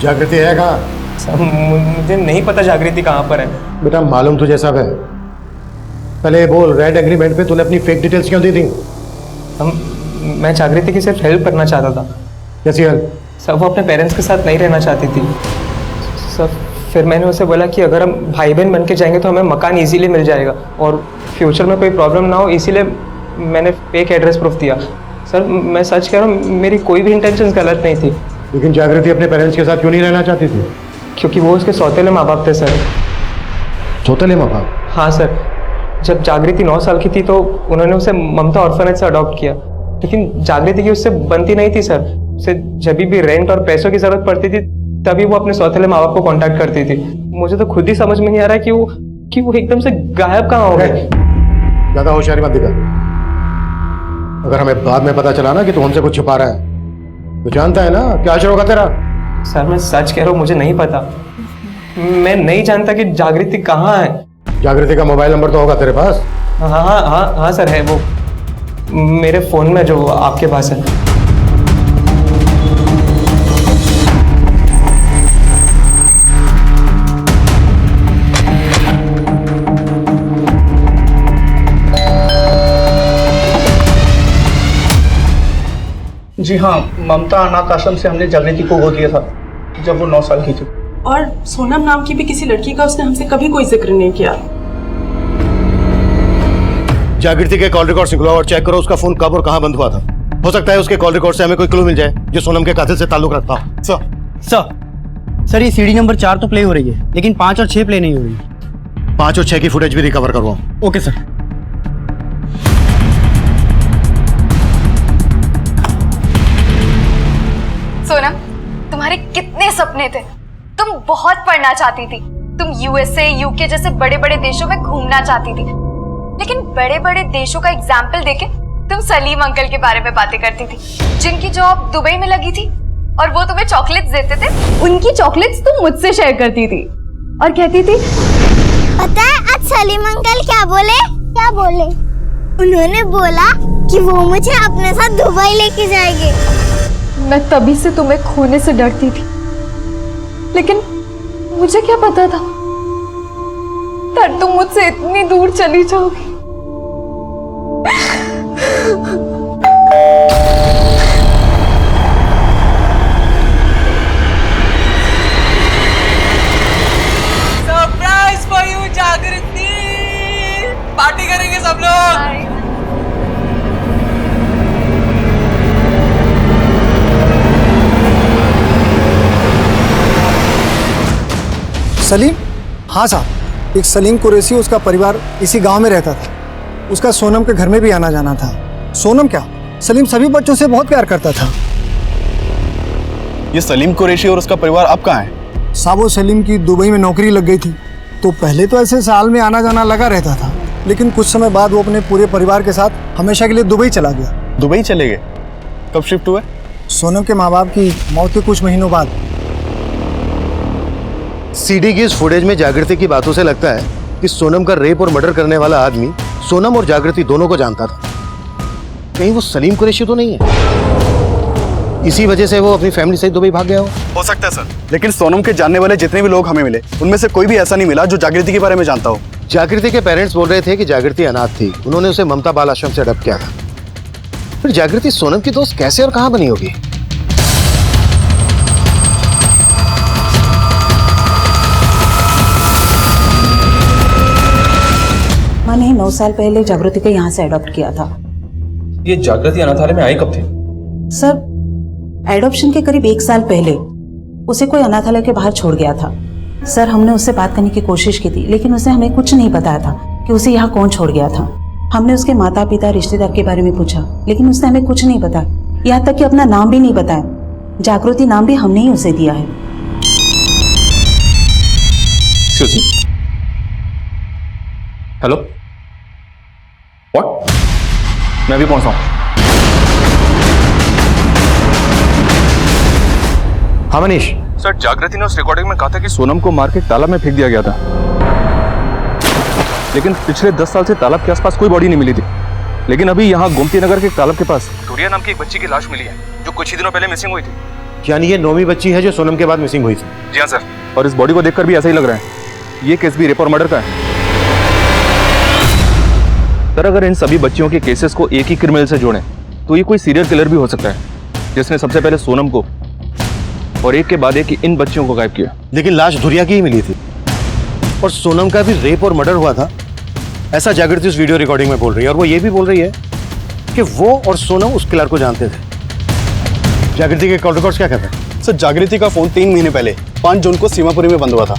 जागृति है कहाँ? सर मुझे नहीं पता जागृति कहाँ पर है। बेटा मालूम तुझे सब है, पहले बोल रेंट एग्रीमेंट पे तूने अपनी फेक डिटेल्स क्यों दी थी? मैं जागृति की सिर्फ हेल्प करना चाहता था। कैसी हेल्प? सर वो अपने पेरेंट्स के साथ नहीं रहना चाहती थी सर, फिर मैंने उसे बोला कि अगर हम भाई बहन बन के जाएंगे तो हमें मकान इजीली मिल जाएगा और फ्यूचर में कोई प्रॉब्लम ना हो, इसीलिए मैंने फेक एड्रेस प्रूफ दिया। सर मैं सच कह रहा हूँ, मेरी कोई भी इंटेंशन गलत नहीं थी। लेकिन जागृति अपने पेरेंट्स के साथ क्यों नहीं रहना चाहती थी? क्योंकि वो उसके सौतेले माँ बाप थे सर। सौतेले माँ बाप? हाँ सर, जब जागृति 9 साल की थी तो उन्होंने उसे ममता ऑर्फनेज से अडॉप्ट किया, लेकिन जागृति की उससे बनती नहीं थी सर। उसे जब भी रेंट और पैसों की जरूरत पड़ती थी तभी वो अपने सौतेले माँ बाप को कांटेक्ट करती थी। मुझे तो खुद ही समझ में नहीं आ रहा कि वो एकदम से गायब कहाँ हो गए। ज्यादा होशियारी मत दिखा। अगर हमें बाद में पता चला ना कि तू हमसे कुछ छुपा रहा है तो जानता है ना क्या असर होगा तेरा। सर मैं सच कह रहा हूँ, मुझे नहीं पता। मैं नहीं जानता कि जागृति कहाँ है। जागृति का मोबाइल नंबर तो होगा तेरे पास? हाँ सर है, वो मेरे फोन में जो आपके पास है। जी हाँ, ममता अनाथ आश्रम से हमने जागृति को गोद लिया था जब वो 9 साल की थी। और सोनम नाम की भी किसी लड़की का उसने हमसे कभी कोई जिक्र नहीं किया। जागृति के कॉल रिकॉर्ड निकलवाओ और चेक करो उसका फोन कब और कहाँ बंद हुआ था। हो सकता है उसके कॉल रिकॉर्ड से हमें कोई क्लू मिल जाए जो सोनम के कातिल से ताल्लुक रखता हो। सर ये सीडी नंबर 4 तो प्ले हो रही है लेकिन 5 और 6 प्ले नहीं हो रही। 5 और 6 की फुटेज भी रिकवर करवाओ। Okay sir. सोनम, तुम्हारे कितने सपने थे। तुम बहुत पढ़ना चाहती थी, तुम यूएसए यूके जैसे बड़े बड़े देशों में घूमना चाहती थी, लेकिन बड़े बड़े देशों का एग्जाम्पल देके तुम सलीम अंकल के बारे में बातें करती थी जिनकी जॉब दुबई में लगी थी और वो तुम्हें चॉकलेट्स देते थे। उनकी चॉकलेट्स तुम मुझसे शेयर करती थी और कहती थी पता है आज सलीम अंकल क्या बोले? क्या बोले? उन्होंने बोला कि वो मुझे अपने साथ दुबई लेके जाएंगे। मैं तभी से तुम्हें खोने से डरती थी, लेकिन मुझे क्या पता था तुम मुझसे इतनी दूर चली जाओगी। सरप्राइज फॉर यू जागृति, पार्टी करेंगे सब लोग। सलीम? हाँ साहब, एक सलीम कुरैशी, उसका परिवार इसी गांव में रहता था। उसका सोनम के घर में भी आना जाना था। सोनम क्या, सलीम सभी बच्चों से बहुत प्यार करता था। ये सलीम कुरैशी और उसका परिवार अब कहाँ है? साबो सलीम की दुबई में नौकरी लग गई थी, तो पहले तो ऐसे साल में आना जाना लगा रहता था, लेकिन कुछ समय बाद वो अपने पूरे परिवार के साथ हमेशा के लिए दुबई चला गया। दुबई चले गए? कब शिफ्ट हुए? सोनम के माँ बाप की मौत के कुछ महीनों बाद। सीडी की इस फुटेज में जागृति की बातों से लगता है कि सोनम का रेप और मर्डर करने वाला आदमी सोनम और जागृति दोनों को जानता था। कहीं वो सलीम कुरैशी तो नहीं है? इसी वजह से वो अपनी फैमिली सहित दुबई भाग गया हो सकता है सर, लेकिन सोनम के जानने वाले जितने भी लोग हमें मिले, उनमें से कोई भी ऐसा नहीं मिला जो जागृति के बारे में जानता हो। जागृति के पेरेंट्स बोल रहे थे कि जागृति अनाथ थी, उन्होंने उसे ममता बाल आश्रम से अडॉप्ट किया था। फिर जागृति सोनम की दोस्त कैसे और कहां बनी होगी? मैंने 9 साल पहले जागृति को यहाँ से अडॉप्ट किया था। ये जागृति अनाथालय में आई कब थी? सर, एडॉप्शन के करीब 1 साल पहले उसे कोई अनाथालय के बाहर छोड़ गया था। सर, हमने उससे बात करने की कोशिश की थी, लेकिन उसे हमें कुछ नहीं बताया था कि उसे यहाँ कौन छोड़ गया था। हमने उसके माता पिता रिश्तेदार के बारे में पूछा, लेकिन उसने हमें कुछ नहीं बताया, यहाँ तक कि अपना नाम भी नहीं बताया। जागृति नाम भी हमने ही उसे दिया है। Hello, what? मैं अभी पहुंचा हूं। हाँ मनीष। सर, जागृति ने उस रिकॉर्डिंग में कहा था कि सोनम को मार के तालाब में फेंक दिया गया था, लेकिन पिछले 10 साल से तालाब के आसपास कोई बॉडी नहीं मिली थी। लेकिन अभी यहाँ गोमती नगर के तालाब के पास धुरिया नाम की एक बच्ची की लाश मिली है, जो कुछ ही दिनों पहले मिसिंग हुई थी। यानी ये 9वीं बच्ची है जो सोनम के बाद मिसिंग हुई थी? जी हाँ सर, और इस बॉडी को देखकर भी ऐसा ही लग रहा है। ये केस भी रेप और मर्डर का है। सर, अगर इन सभी बच्चियों के केसेस को एक ही क्रिमिनल से जोड़ें तो ये कोई सीरियल किलर भी हो सकता है, जिसने सबसे पहले सोनम को और एक के बाद एक इन बच्चियों को गायब किया। लेकिन लाश धुरिया की ही मिली थी और सोनम का भी रेप और मर्डर हुआ था, ऐसा जागृति उस वीडियो रिकॉर्डिंग में बोल रही है। और वो ये भी बोल रही है कि वो और सोनम उस किलर को जानते थे। जागृति के कॉल रिकॉर्ड्स क्या कहते हैं? सर, जागृति का फोन 3 महीने पहले 5 जून को सीमापुरी में बंद हुआ था।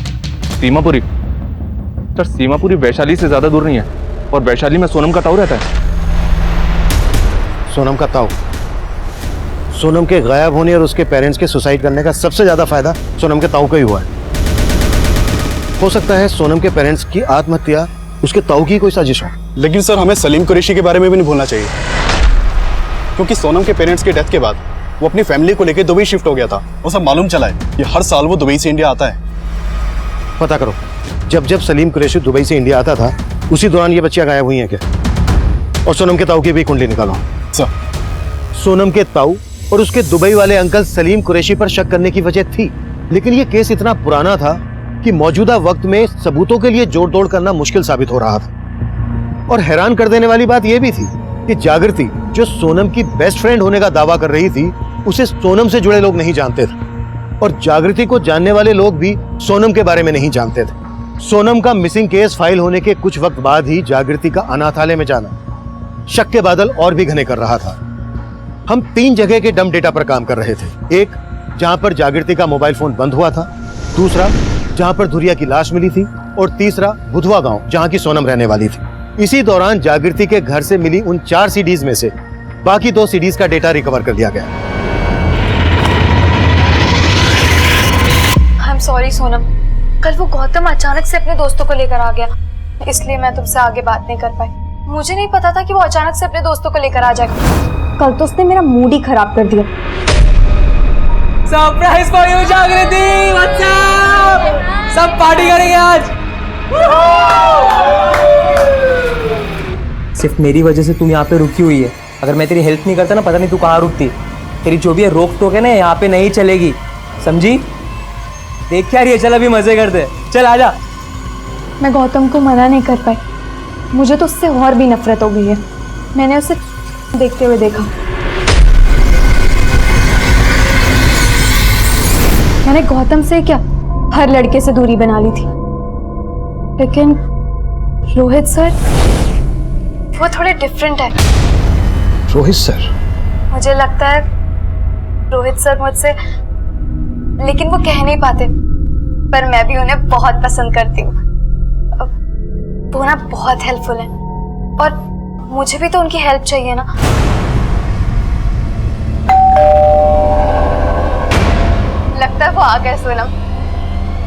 सीमापुरी? सर, सीमापुरी वैशाली से ज्यादा दूर नहीं है, और वैशाली में सोनम का ताऊ रहता है। सोनम का ताऊ? सोनम के गायब होने और उसके पेरेंट्स के सुसाइड करने का सबसे ज्यादा फायदा सोनम के ताऊ को ही हुआ है। हो सकता है सोनम के पेरेंट्स की आत्महत्या उसके ताऊ की कोई साजिश हो। लेकिन सर, हमें सलीम कुरैशी के बारे में भी नहीं भूलना चाहिए, क्योंकि सोनम के पेरेंट्स की डेथ के बाद वो अपनी फैमिली को लेकर दुबई शिफ्ट हो गया था। वो सब मालूम चला है कि हर साल वो दुबई से इंडिया आता है। पता करो, जब सलीम कुरैशी दुबई से इंडिया आता था, उसी दौरान ये बच्चियां गायब हुई हैं क्या? और सोनम के ताऊ की भी कुंडली निकालो। सर, सोनम के ताऊ और उसके दुबई वाले अंकल सलीम कुरैशी पर शक करने की वजह थी, लेकिन ये केस इतना पुराना था कि मौजूदा वक्त में सबूतों के लिए जोड़ तोड़ करना मुश्किल साबित हो रहा था। और हैरान कर देने वाली बात यह भी थी कि जागृति, जो सोनम की बेस्ट फ्रेंड होने का दावा कर रही थी, उसे सोनम से जुड़े लोग नहीं जानते थे, और जागृति को जानने वाले लोग भी सोनम के बारे में नहीं जानते थे। सोनम का मिसिंग केस फाइल होने के कुछ वक्त बाद ही जागृति का अनाथालय में जाना शक के बादल और भी घने कर रहा था। हम 3 जगह के डम डेटा पर काम कर रहे थे। एक, जहां पर जागृति का मोबाइल फोन बंद हुआ था। दूसरा, जहां पर धुरिया की लाश मिली थी। और तीसरा, बुधवा गांव, जहां की सोनम रहने वाली थी। इसी दौरान जागृति के घर से मिली उन 4 सीडीज में से बाकी 2 सीडीज का डेटा रिकवर कर लिया गया। आई एम सॉरी सोनम, कल वो गौतम अचानक से अपने दोस्तों को लेकर आ गया, इसलिए मैं तुमसे आगे बात नहीं कर पाई। मुझे नहीं पता था कि वो अचानक से अपने दोस्तों को लेकर आ जाएगा। कल तो उसने मेरा मूड ही खराब कर दिया। सरप्राइज फॉर यू जागृति, व्हाट्स अप? सब पार्टी करेंगे आज। सिर्फ मेरी वजह से तुम यहाँ पे रुकी हुई है। अगर मैं तेरी हेल्प नहीं करता ना, पता नहीं तू कहाँ रुकती। तेरी जो भी है रोक टोक है ना, यहाँ पे नहीं चलेगी, समझी? देख क्या रही है, चल अभी मजे करते, चल आजा। मैं गौतम को मना नहीं कर पाई, मुझे तो उससे और भी नफरत हो गई है। मैंने उसे देखते हुए देखा, मैंने गौतम से क्या हर लड़के से दूरी बना ली थी, लेकिन रोहित सर वो थोड़े डिफरेंट है। रोहित सर? मुझे लगता है रोहित सर मुझसे, लेकिन वो कह नहीं पाते, पर मैं भी उन्हें बहुत पसंद करती हूँ। वो ना बहुत हेल्पफुल है और मुझे भी तो उनकी हेल्प चाहिए ना। लगता है वो आ गए सोनम।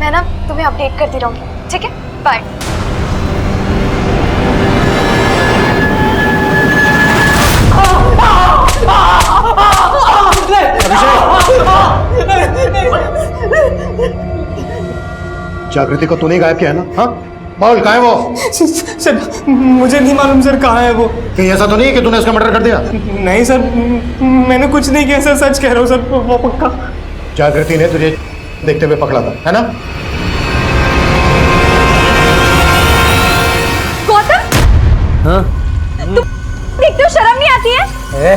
मैं ना तुम्हें अपडेट करती रहूंगी, ठीक है? बाय। जागृति को तूने गायब किया है ना? हाँ बोल, कहाँ है वो? सर मुझे नहीं मालूम सर कहाँ है वो। कहीं ऐसा तो नहीं है कि तूने उसका मर्डर कर दिया? नहीं सर, मैंने कुछ नहीं किया सर, सच कह रहा हूँ सर, वो पक्का। जागृति ने तुझे देखते हुए पकड़ा था, है ना? गौतम, हाँ? तुम देखते हो शर्म नहीं आती है?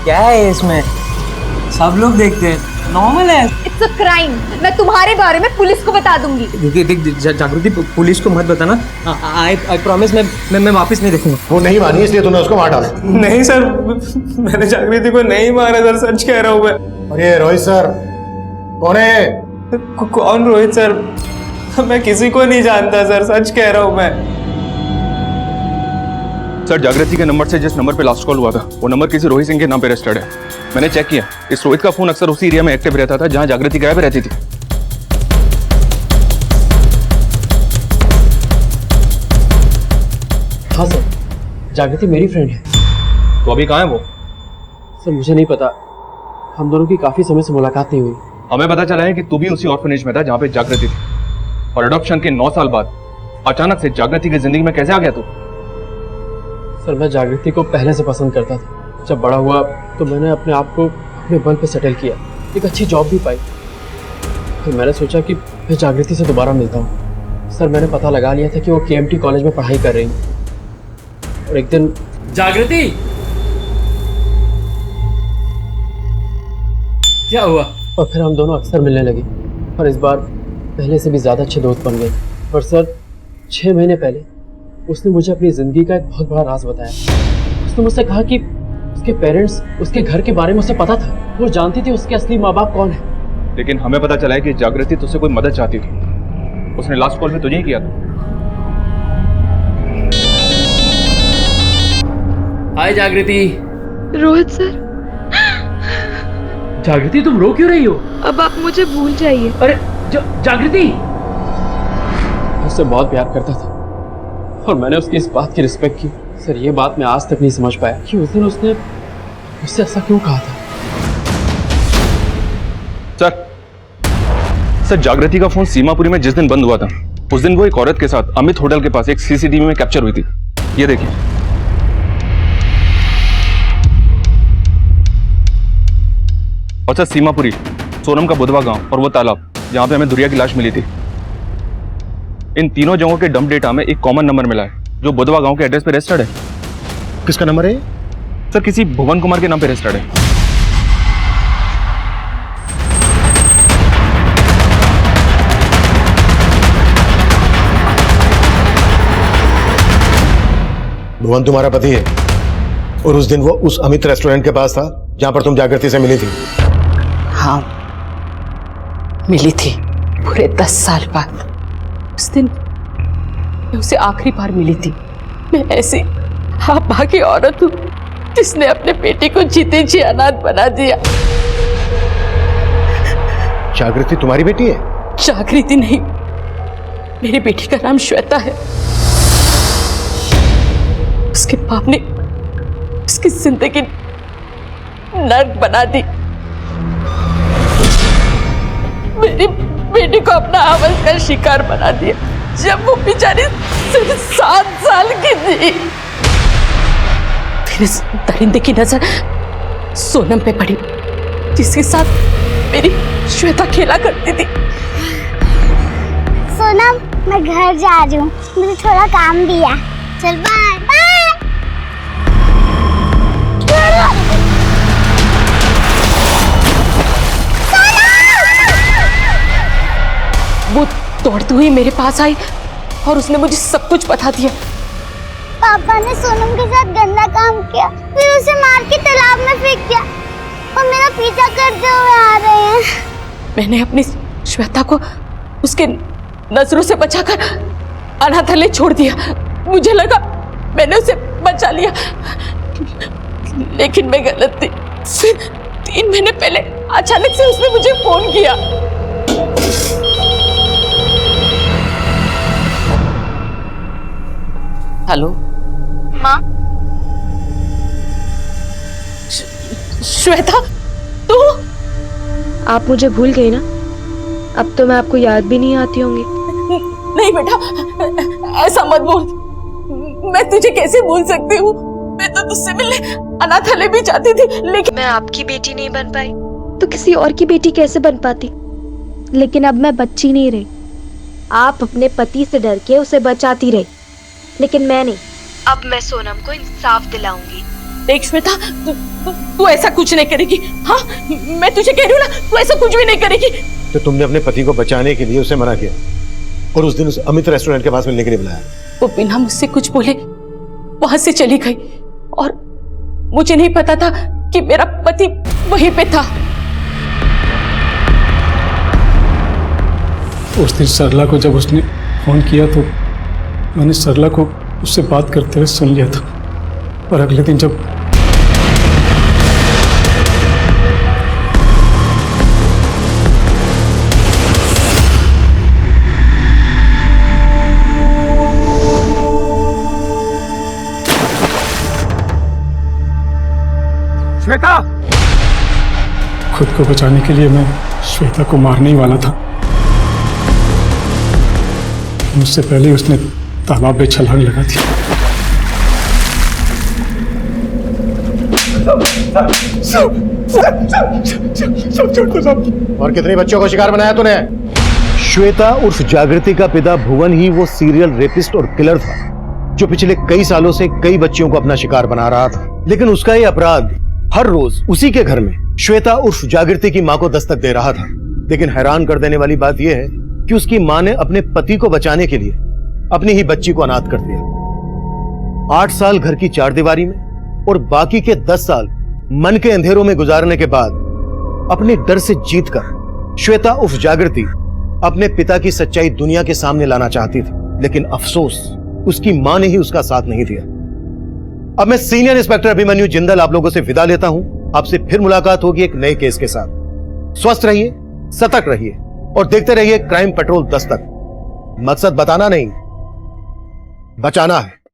क्या है इसमें? सब लोग देखते हैं, नॉर्मल है। It's a crime. मैं तुम्हारे बारे में पुलिस को बता दूंगी। देख जागृति, पुलिस को मत बताना। आई प्रॉमिस, मैं वापस नहीं देखूंगा। वो नहीं मानी इसलिए तूने उसको मार डाला। नहीं सर, मैंने जागृति को नहीं मारा सर, सच कह रहा हूँ मैं। और ये रोहित सर कौन है? कौन रोहित सर? मैं किसी को नहीं जानता सर, सच कह रहा हूँ मैं। सर जागृति के नंबर से जिस नंबर पे लास्ट कॉल हुआ था वो नंबर किसी रोहित सिंह के नाम पे रजिस्टर्ड है। मैंने चेक किया, इस रोहित का फोन अक्सर उसी एरिया में एक्टिव रहता था जहां जागृति गायब रहती थी। हाँ सर, जागृति मेरी फ्रेंड है। तो अभी कहाँ है वो? सर मुझे नहीं पता, हम दोनों की काफी समय से मुलाकात नहीं हुई। हमें पता चला है कि तू भी उसी ऑर्फनेज में था जहाँ पे जागृति थी, और अडॉप्शन के 9 साल बाद अचानक से जागृति की जिंदगी में कैसे आ गया तू? सर मैं जागृति को पहले से पसंद करता था। जब बड़ा हुआ तो मैंने अपने आप को अपने बल पे सेटल किया, एक अच्छी जॉब भी पाई। तो मैंने सोचा कि मैं जागृति से दोबारा मिलता हूँ। सर मैंने पता लगा लिया था कि वो KMT कॉलेज में पढ़ाई कर रही है। और एक दिन जागृति, क्या हुआ? और फिर हम दोनों अक्सर मिलने लगे और इस बार पहले से भी ज़्यादा अच्छे दोस्त बन गए। पर सर 6 महीने पहले उसने मुझे अपनी ज़िंदगी का एक बहुत बड़ा राज बताया। उसने मुझसे कहा कि उसके पेरेंट्स उसके घर के बारे में उसे पता था, वो जानती थी उसके असली माँ बाप कौन है। लेकिन हमें पता चला है कि जागृति तुझसे कोई मदद चाहती थी। उसने लास्ट कॉल में तुझे ही किया था। हाय जागृति। रोहित सर, जागृति तुम रो क्यों रही हो? अब आप मुझे भूल जाइए। अरे जागृति, उससे बहुत प्यार करता था और मैंने उसकी इस बात की रिस्पेक्ट की। सर ये बात मैं आज तक नहीं समझ पाया कि उस दिन उसने मुझसे ऐसा क्यों कहा था। सर जागृति का फोन सीमापुरी में जिस दिन बंद हुआ था उस दिन वो एक औरत के साथ अमित होटल के पास एक CCTV में कैप्चर हुई थी। ये देखिए। और सर सीमापुरी, सोनम का बुधवा गांव और वो तालाब जहां पे हमें दुरिया की लाश मिली थी, इन तीनों जगहों के डंप डेटा में एक कॉमन नंबर मिला है जो बुधवा गांव के एड्रेस पे रजिस्टर्ड है। किसका नंबर है? सर किसी भुवन कुमार के नाम पे रजिस्टर्ड है। भुवन तुम्हारा पति है और उस दिन वो उस अमित रेस्टोरेंट के पास था जहां पर तुम जागृति से मिली थी। हाँ मिली थी, पूरे 10 साल बाद। उस दिन मैं उसे आखिरी बार मिली थी। मैं ऐसी भागी औरत हूँ जिसने अपने बेटे को जीते जी अनाथ बना दिया। जागृति तुम्हारी बेटी है? जागृति नहीं, मेरी बेटी का नाम श्वेता है। उसके बाप ने उसकी जिंदगी नर्क बना दी। मेरी बेटी को अपना हवस का शिकार बना दिया जब वो बेचारी सिर्फ 7 साल की थी। फिर इस दरिंदे की नजर सोनम पे पड़ी जिसके साथ मेरी श्वेता खेला करती थी। सोनम, मैं घर जा रही हूँ, मुझे थोड़ा काम भी है। चल बाय बाय। वो दौड़ती हुई मेरे पास आई और उसने मुझे सब कुछ बता दिया। पापा ने सोनम के साथ गंदा काम किया, फिर उसे मार के तालाब में फेंक दिया और मेरा पीछा करते हुए आ रहे हैं। मैंने अपनी श्वेता को उसके नजरों से बचाकर अनाथालय छोड़ दिया। मुझे लगा मैंने उसे बचा लिया, लेकिन मैं गलत थी। फिर 3 महीने पहले अचानक से उसने मुझे फोन किया। हेलो माँ, श्वेता, तू? आप मुझे भूल गई ना? अब तो मैं आपको याद भी नहीं आती होंगी। नहीं बेटा, ऐसा मत बोल। मैं तुझे कैसे भूल सकती हूँ? मैं तो तुझसे मिलने अनाथालय भी जाती थी, लेकिन मैं आपकी बेटी नहीं बन पाई तो किसी और की बेटी कैसे बन पाती? लेकिन अब मैं बच्ची नहीं रही। आप अपने पति से डर के उसे बचाती रही, लेकिन मैं नहीं। अब मैं सोनम को इंसाफ दिलाऊंगी। देख श्वेता, तू ऐसा कुछ नहीं करेगी। हाँ, मैं तुझे कह रही हूँ ना, तू ऐसा कुछ भी नहीं करेगी। तो तुमने अपने पति को बचाने के लिए उसे मना किया और उस दिन उसे अमित रेस्टोरेंट के पास मिलने के लिए बुलाया। वो बिना मुझसे कुछ बोले वहां से चली गई और मुझे नहीं पता था कि मेरा पति वहीं पे था। उस दिन सरला को जब उसने फोन किया तो मैंने सरला को उससे बात करते हुए सुन लिया था, और अगले दिन जब श्वेता, खुद को बचाने के लिए मैं श्वेता को मारने ही वाला था। मुझसे पहले उसने तालाब में छलांग लगा दी। और कितने बच्चों को शिकार बनाया तूने? श्वेता उर्फ जागृति का पिता भुवन ही वो सीरियल रेपिस्ट और किलर था जो पिछले कई सालों से कई बच्चियों को अपना शिकार बना रहा था। लेकिन उसका ये अपराध हर रोज उसी के घर में श्वेता उर्फ जागृति की मां को दस्तक दे रहा था। लेकिन हैरान कर देने वाली बात यह है कि उसकी मां ने अपने पति को बचाने के लिए अपनी ही बच्ची को अनाथ कर दिया। 8 साल घर की चारदीवारी में और बाकी के 10 साल मन के अंधेरों में गुजारने के बाद अपने डर से जीतकर श्वेता उर्फ जागृति अपने पिता की सच्चाई दुनिया के सामने लाना चाहती थी। लेकिन अफसोस, उसकी मां ने ही उसका साथ नहीं दिया। अब मैं सीनियर इंस्पेक्टर अभिमन्यु जिंदल आप लोगों से विदा लेता हूं। आपसे फिर मुलाकात होगी एक नए केस के साथ। स्वस्थ रहिए, सतर्क रहिए और देखते रहिए क्राइम पेट्रोल दस्तक। मकसद बताना नहीं, बचाना है।